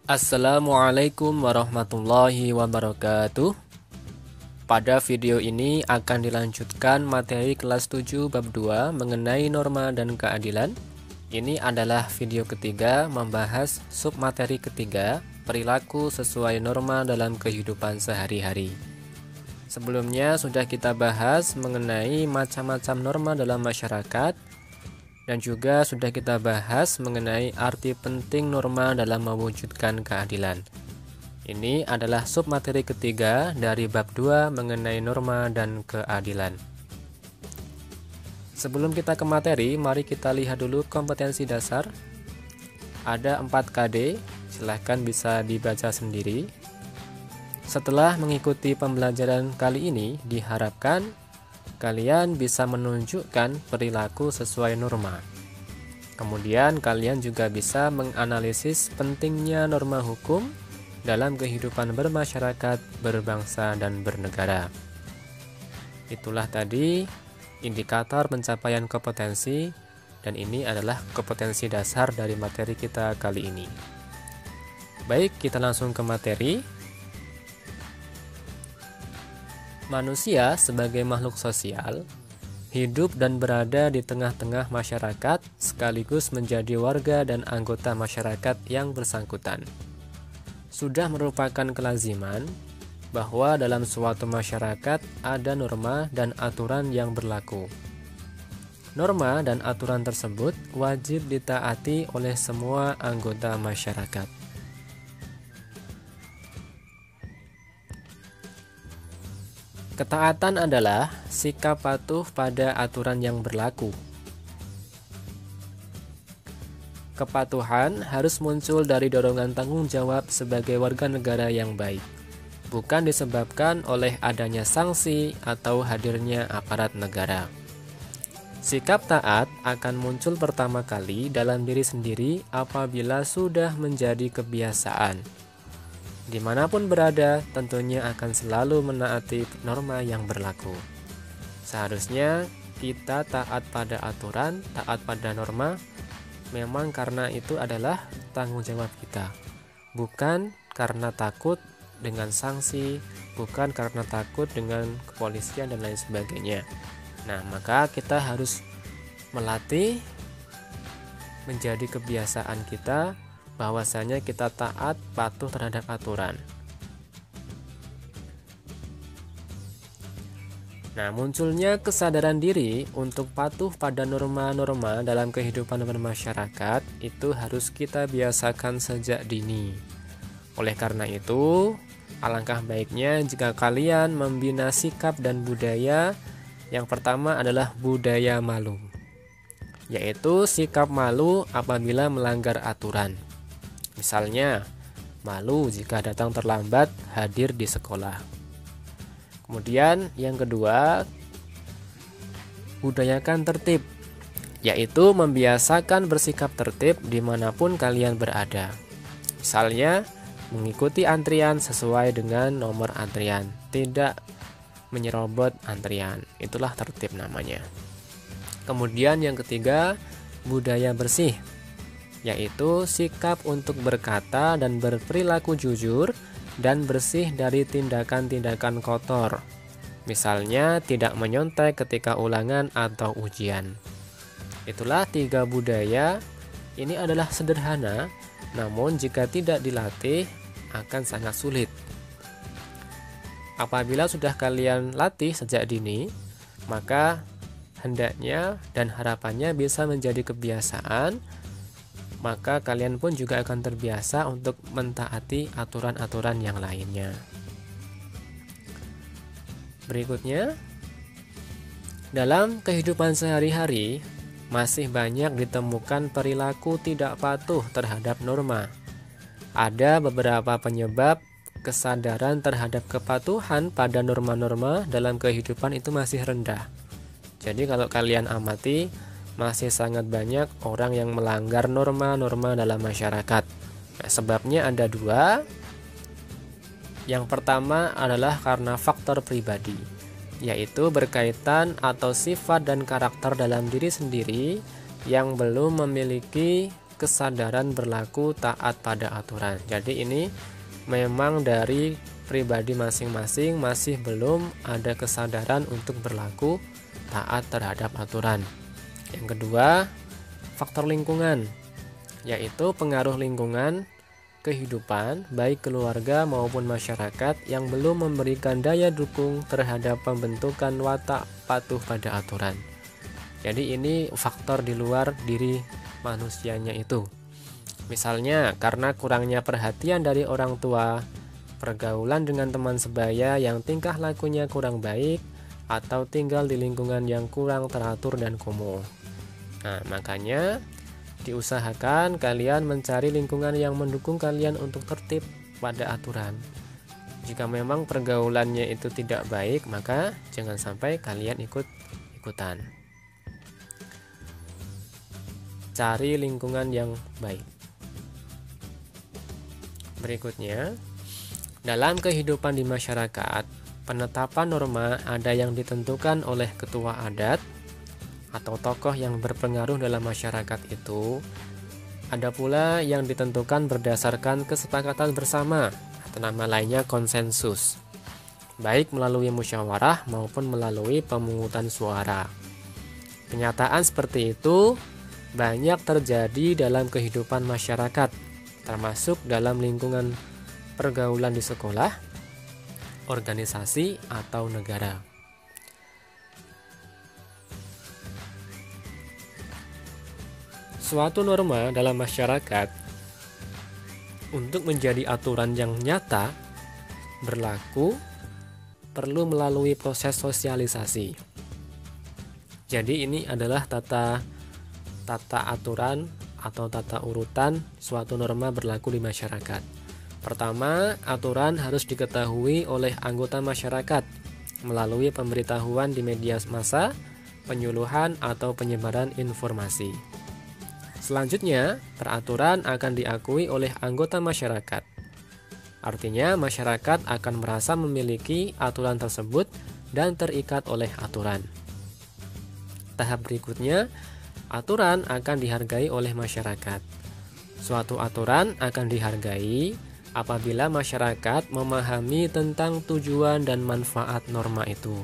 Assalamualaikum warahmatullahi wabarakatuh. Pada video ini akan dilanjutkan materi kelas 7 bab 2 mengenai norma dan keadilan. Ini adalah video ketiga membahas submateri ketiga, perilaku sesuai norma dalam kehidupan sehari-hari. Sebelumnya sudah kita bahas mengenai macam-macam norma dalam masyarakat, dan juga sudah kita bahas mengenai arti penting norma dalam mewujudkan keadilan. Ini adalah submateri ketiga dari bab 2 mengenai norma dan keadilan. Sebelum kita ke materi, mari kita lihat dulu kompetensi dasar. Ada 4 KD, silahkan bisa dibaca sendiri. Setelah mengikuti pembelajaran kali ini, diharapkan kalian bisa menunjukkan perilaku sesuai norma. Kemudian kalian juga bisa menganalisis pentingnya norma hukum dalam kehidupan bermasyarakat, berbangsa, dan bernegara. Itulah tadi indikator pencapaian kompetensi, dan ini adalah kompetensi dasar dari materi kita kali ini. Baik, kita langsung ke materi. Manusia sebagai makhluk sosial hidup dan berada di tengah-tengah masyarakat sekaligus menjadi warga dan anggota masyarakat yang bersangkutan. Sudah merupakan kelaziman bahwa dalam suatu masyarakat ada norma dan aturan yang berlaku. Norma dan aturan tersebut wajib ditaati oleh semua anggota masyarakat. Ketaatan adalah sikap patuh pada aturan yang berlaku. Kepatuhan harus muncul dari dorongan tanggung jawab sebagai warga negara yang baik, bukan disebabkan oleh adanya sanksi atau hadirnya aparat negara. Sikap taat akan muncul pertama kali dalam diri sendiri apabila sudah menjadi kebiasaan. Dimanapun berada, tentunya akan selalu menaati norma yang berlaku. Seharusnya kita taat pada aturan, taat pada norma, memang karena itu adalah tanggung jawab kita. Bukan karena takut dengan sanksi, bukan karena takut dengan kepolisian dan lain sebagainya. Nah, maka kita harus melatih menjadi kebiasaan kita bahwasanya kita taat patuh terhadap aturan. Nah, munculnya kesadaran diri untuk patuh pada norma-norma dalam kehidupan bermasyarakat itu harus kita biasakan sejak dini. Oleh karena itu, alangkah baiknya jika kalian membina sikap dan budaya. Yang pertama adalah budaya malu, yaitu sikap malu apabila melanggar aturan. Misalnya, malu jika datang terlambat hadir di sekolah. Kemudian yang kedua, budayakan tertib, yaitu membiasakan bersikap tertib dimanapun kalian berada. Misalnya, mengikuti antrian sesuai dengan nomor antrian, tidak menyerobot antrian. Itulah tertib namanya. Kemudian yang ketiga, budaya bersih, yaitu sikap untuk berkata dan berperilaku jujur dan bersih dari tindakan-tindakan kotor. Misalnya tidak menyontek ketika ulangan atau ujian. Itulah 3 budaya. Ini adalah sederhana, namun jika tidak dilatih akan sangat sulit. Apabila sudah kalian latih sejak dini, maka hendaknya dan harapannya bisa menjadi kebiasaan. Maka kalian pun juga akan terbiasa untuk mentaati aturan-aturan yang lainnya. Berikutnya, dalam kehidupan sehari-hari masih banyak ditemukan perilaku tidak patuh terhadap norma. Ada beberapa penyebab kesadaran terhadap kepatuhan pada norma-norma dalam kehidupan itu masih rendah. Jadi kalau kalian amati, masih sangat banyak orang yang melanggar norma-norma dalam masyarakat. Nah, sebabnya ada 2. Yang pertama adalah karena faktor pribadi, yaitu berkaitan atau sifat dan karakter dalam diri sendiri yang belum memiliki kesadaran berlaku taat pada aturan. Jadi ini memang dari pribadi masing-masing masih belum ada kesadaran untuk berlaku taat terhadap aturan. Yang kedua, faktor lingkungan, yaitu pengaruh lingkungan kehidupan baik keluarga maupun masyarakat yang belum memberikan daya dukung terhadap pembentukan watak patuh pada aturan. Jadi ini faktor di luar diri manusianya itu. Misalnya karena kurangnya perhatian dari orang tua, pergaulan dengan teman sebaya yang tingkah lakunya kurang baik, atau tinggal di lingkungan yang kurang teratur dan kumuh. Nah, makanya diusahakan kalian mencari lingkungan yang mendukung kalian untuk tertib pada aturan. Jika memang pergaulannya itu tidak baik, maka jangan sampai kalian ikut-ikutan. Cari lingkungan yang baik. Berikutnya, dalam kehidupan di masyarakat, penetapan norma ada yang ditentukan oleh ketua adat atau tokoh yang berpengaruh dalam masyarakat itu. Ada pula yang ditentukan berdasarkan kesepakatan bersama atau nama lainnya konsensus, baik melalui musyawarah maupun melalui pemungutan suara. Kenyataan seperti itu banyak terjadi dalam kehidupan masyarakat, termasuk dalam lingkungan pergaulan di sekolah, organisasi, atau negara. Suatu norma dalam masyarakat untuk menjadi aturan yang nyata berlaku perlu melalui proses sosialisasi. Jadi ini adalah tata aturan atau tata urutan suatu norma berlaku di masyarakat. Pertama, aturan harus diketahui oleh anggota masyarakat melalui pemberitahuan di media massa, penyuluhan, atau penyebaran informasi. Selanjutnya, peraturan akan diakui oleh anggota masyarakat. Artinya, masyarakat akan merasa memiliki aturan tersebut dan terikat oleh aturan. Tahap berikutnya, aturan akan dihargai oleh masyarakat. Suatu aturan akan dihargai apabila masyarakat memahami tentang tujuan dan manfaat norma itu.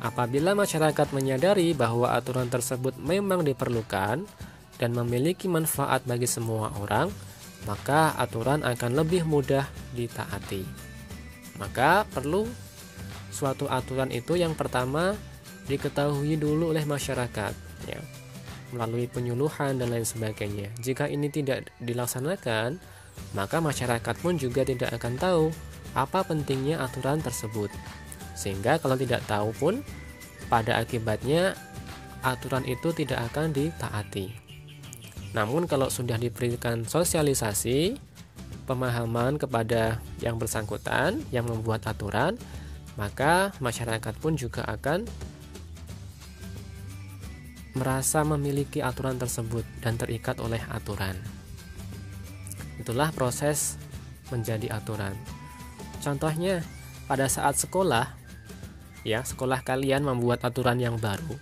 Apabila masyarakat menyadari bahwa aturan tersebut memang diperlukan dan memiliki manfaat bagi semua orang, maka aturan akan lebih mudah ditaati. Maka perlu suatu aturan itu yang pertama diketahui dulu oleh masyarakat, ya, melalui penyuluhan dan lain sebagainya. Jika ini tidak dilaksanakan, maka masyarakat pun juga tidak akan tahu apa pentingnya aturan tersebut. Sehingga kalau tidak tahu pun, pada akibatnya aturan itu tidak akan ditaati. Namun kalau sudah diberikan sosialisasi, pemahaman kepada yang bersangkutan, yang membuat aturan, maka masyarakat pun juga akan merasa memiliki aturan tersebut dan terikat oleh aturan. Itulah proses menjadi aturan. Contohnya, pada saat sekolah, ya, sekolah kalian membuat aturan yang baru.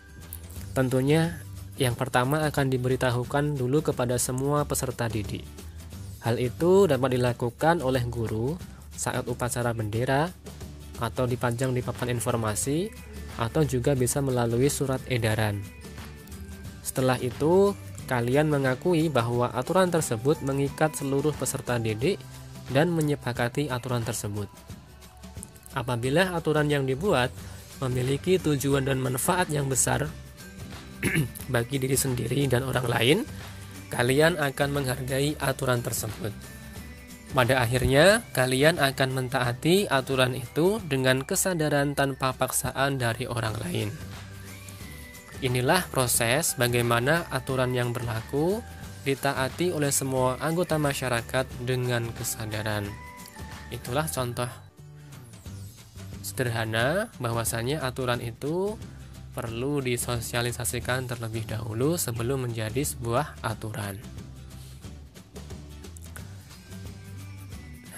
Tentunya yang pertama akan diberitahukan dulu kepada semua peserta didik. Hal itu dapat dilakukan oleh guru saat upacara bendera, atau dipajang di papan informasi, atau juga bisa melalui surat edaran. Setelah itu, kalian mengakui bahwa aturan tersebut mengikat seluruh peserta didik dan menyepakati aturan tersebut. Apabila aturan yang dibuat memiliki tujuan dan manfaat yang besar bagi diri sendiri dan orang lain, kalian akan menghargai aturan tersebut. Pada akhirnya, kalian akan mentaati aturan itu dengan kesadaran tanpa paksaan dari orang lain. Inilah proses bagaimana aturan yang berlaku ditaati oleh semua anggota masyarakat dengan kesadaran. Itulah contoh sederhana bahwasanya aturan itu perlu disosialisasikan terlebih dahulu sebelum menjadi sebuah aturan.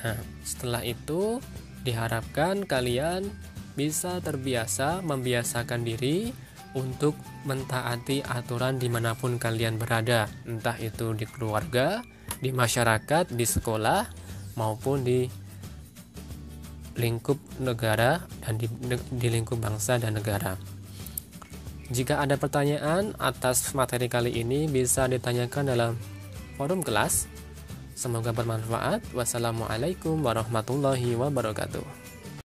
Nah, setelah itu diharapkan kalian bisa terbiasa membiasakan diri untuk mentaati aturan dimanapun kalian berada, entah itu di keluarga, di masyarakat, di sekolah, maupun di lingkup negara dan di lingkup bangsa dan negara. Jika ada pertanyaan atas materi kali ini, bisa ditanyakan dalam forum kelas. Semoga bermanfaat. Wassalamualaikum warahmatullahi wabarakatuh.